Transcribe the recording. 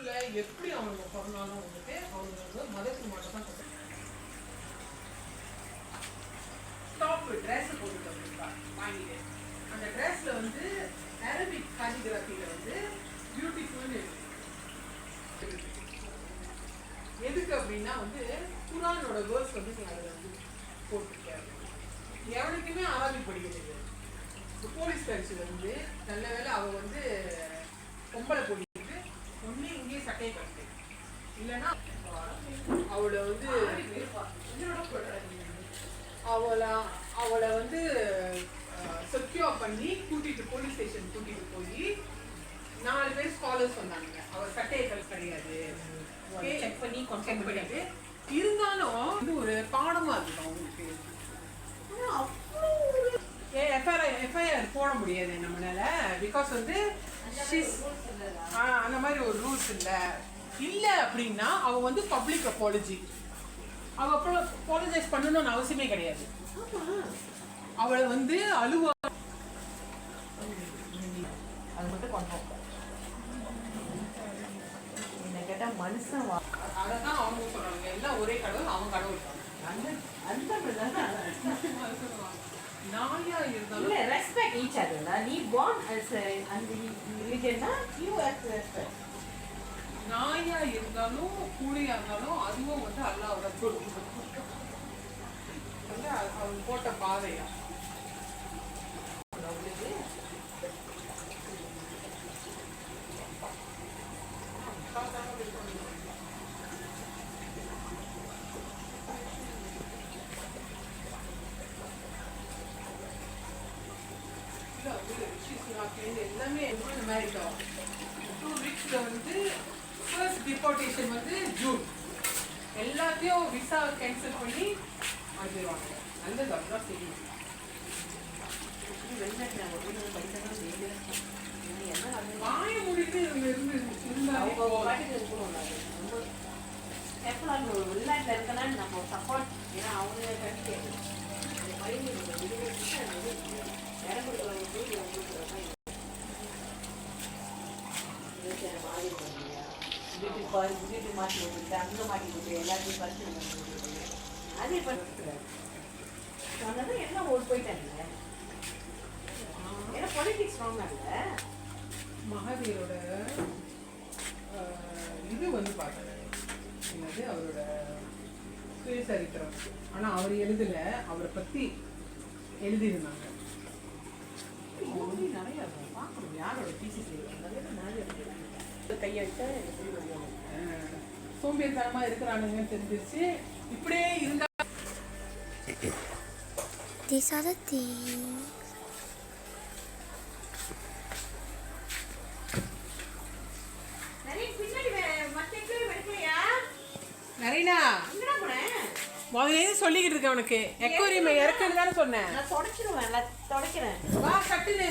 ஸ்கூல்ல எப்படி அவங்க பிறந்தாலும் வந்துட்டு அவங்க வந்து மதத்துக்கு மட்டும் தான் டாப் ட்ரெஸ் போட்டுட்டு வந்திருப்பா வாங்கிட்டு. அந்த ட்ரெஸ்ல வந்து அரபிக் காலிகிராஃபில வந்து பியூட்டிஃபுல்னு இருக்கு. எதுக்கு அப்படின்னா வந்து குரானோட வேர்ஸ் வந்து நீ அதில் வந்து போட்டிருக்காரு. எவனுக்குமே அரபிக் படிக்க தெரியாது. போலீஸ் கட்சியில் வந்து நல்ல வேலை அவள் வந்து பொம்பளை போட்டிட்டு ஒன்று இங்கேயே சட்டையை கட்டு, இல்லைன்னா அவளை வந்து அவளை வந்து செக்யூர் பண்ணி போலீஸ் ஸ்டேஷன் கூட்டிட்டு போய் 4 பேர் ஸ்காலர்ஸ் வந்தாங்க. அவள் சட்டையை கல் கிடையாது செக் பண்ணிட்டு இருந்தாலும் வந்து ஒரு பாடமா இருக்கும் அவங்களுக்கு. எஃப்ஐஆர் போட முடியாது நம்மளால, பிகாஸ் வந்து அந்த மாதிரி ஒரு ரூல்ஸ் இல்லை அப்படின்னா அவ வந்து பப்ளிக் அப்பாலஜி அவ அப்பாலஜைஸ் பண்ணணும்னு அவசியமே கிடையாது. அவளை வந்து அழுவா அது மட்டும் கொண்டோம் என்ன கேட்டால் மனுஷன் அதை தான் அவங்க சொல்றாங்க. எல்லாம் ஒரே கடவுள், அவங்க கடவுள் நாயா இருந்தாலும் இல்லை ரெஸ்பெக்ட் ஈச் அதர்ல. நீ born as அந்த ரிலிஜன்னா யூ ஹேவ் ரெஸ்பெக்ட். நாயா இருந்தாலும் கூலியா இருந்தாலும் அதுவும் வந்து அல்லாஹ்வோட பொறுப்பு. வந்து அவங்க போட்ட பாதையா எல்லாமே அமெரிக்கா 2 வீக்ஸ்ல வந்து ஃபர்ஸ்ட் டிபோர்டேஷன் வந்து ஜூன். எல்லாத்தையும் விசா கேன்சல் பண்ணி அனுப்பிடுவாங்க. நல்லது, அப்படிதான் செய்யணும். வாய முடிட்டு வெளிநாட்டில் இருக்கனான்னு நம்ம சப்போர்ட். ஏன்னா அவங்க கண்டிப்பாக வீட்டு மாட்டி விட்டுட்டு அங்கே மாட்டி விட்டு எல்லாத்தையும் பறிச்சு அதே பண்ணுறாரு. சொன்னதும் எல்லாம் ஓடி போயிட்டாங்க. ஏன்னா பொலிட்டிக்ஸ் ஸ்ட்ராங்காக இல்லை. மகாதீரோட இது வந்து பார்த்தேன், என்னது அவரோட சுயசரித்திரம். ஆனால் அவர் எழுதல, அவரை பற்றி எழுதியிருந்தாங்க. நிறைய பார்க்கணும் யாரோட தீசிஸ் நிறைய கையாட்டா சோம்பேறித்தனமா இருக்கிறானுங்கன்னு தெரிஞ்சிருச்சு. இப்படியே இருந்தா These are the things. நரீனா முதல்ல சொல்லிக்கிட்டு இருக்கேன் உனக்கு. எக்கோரியம் இறக்குன்னு தானே சொன்னேன். நான் தொடச்சிடுவேன், தொடக்கிறேன். வா கட்டுனு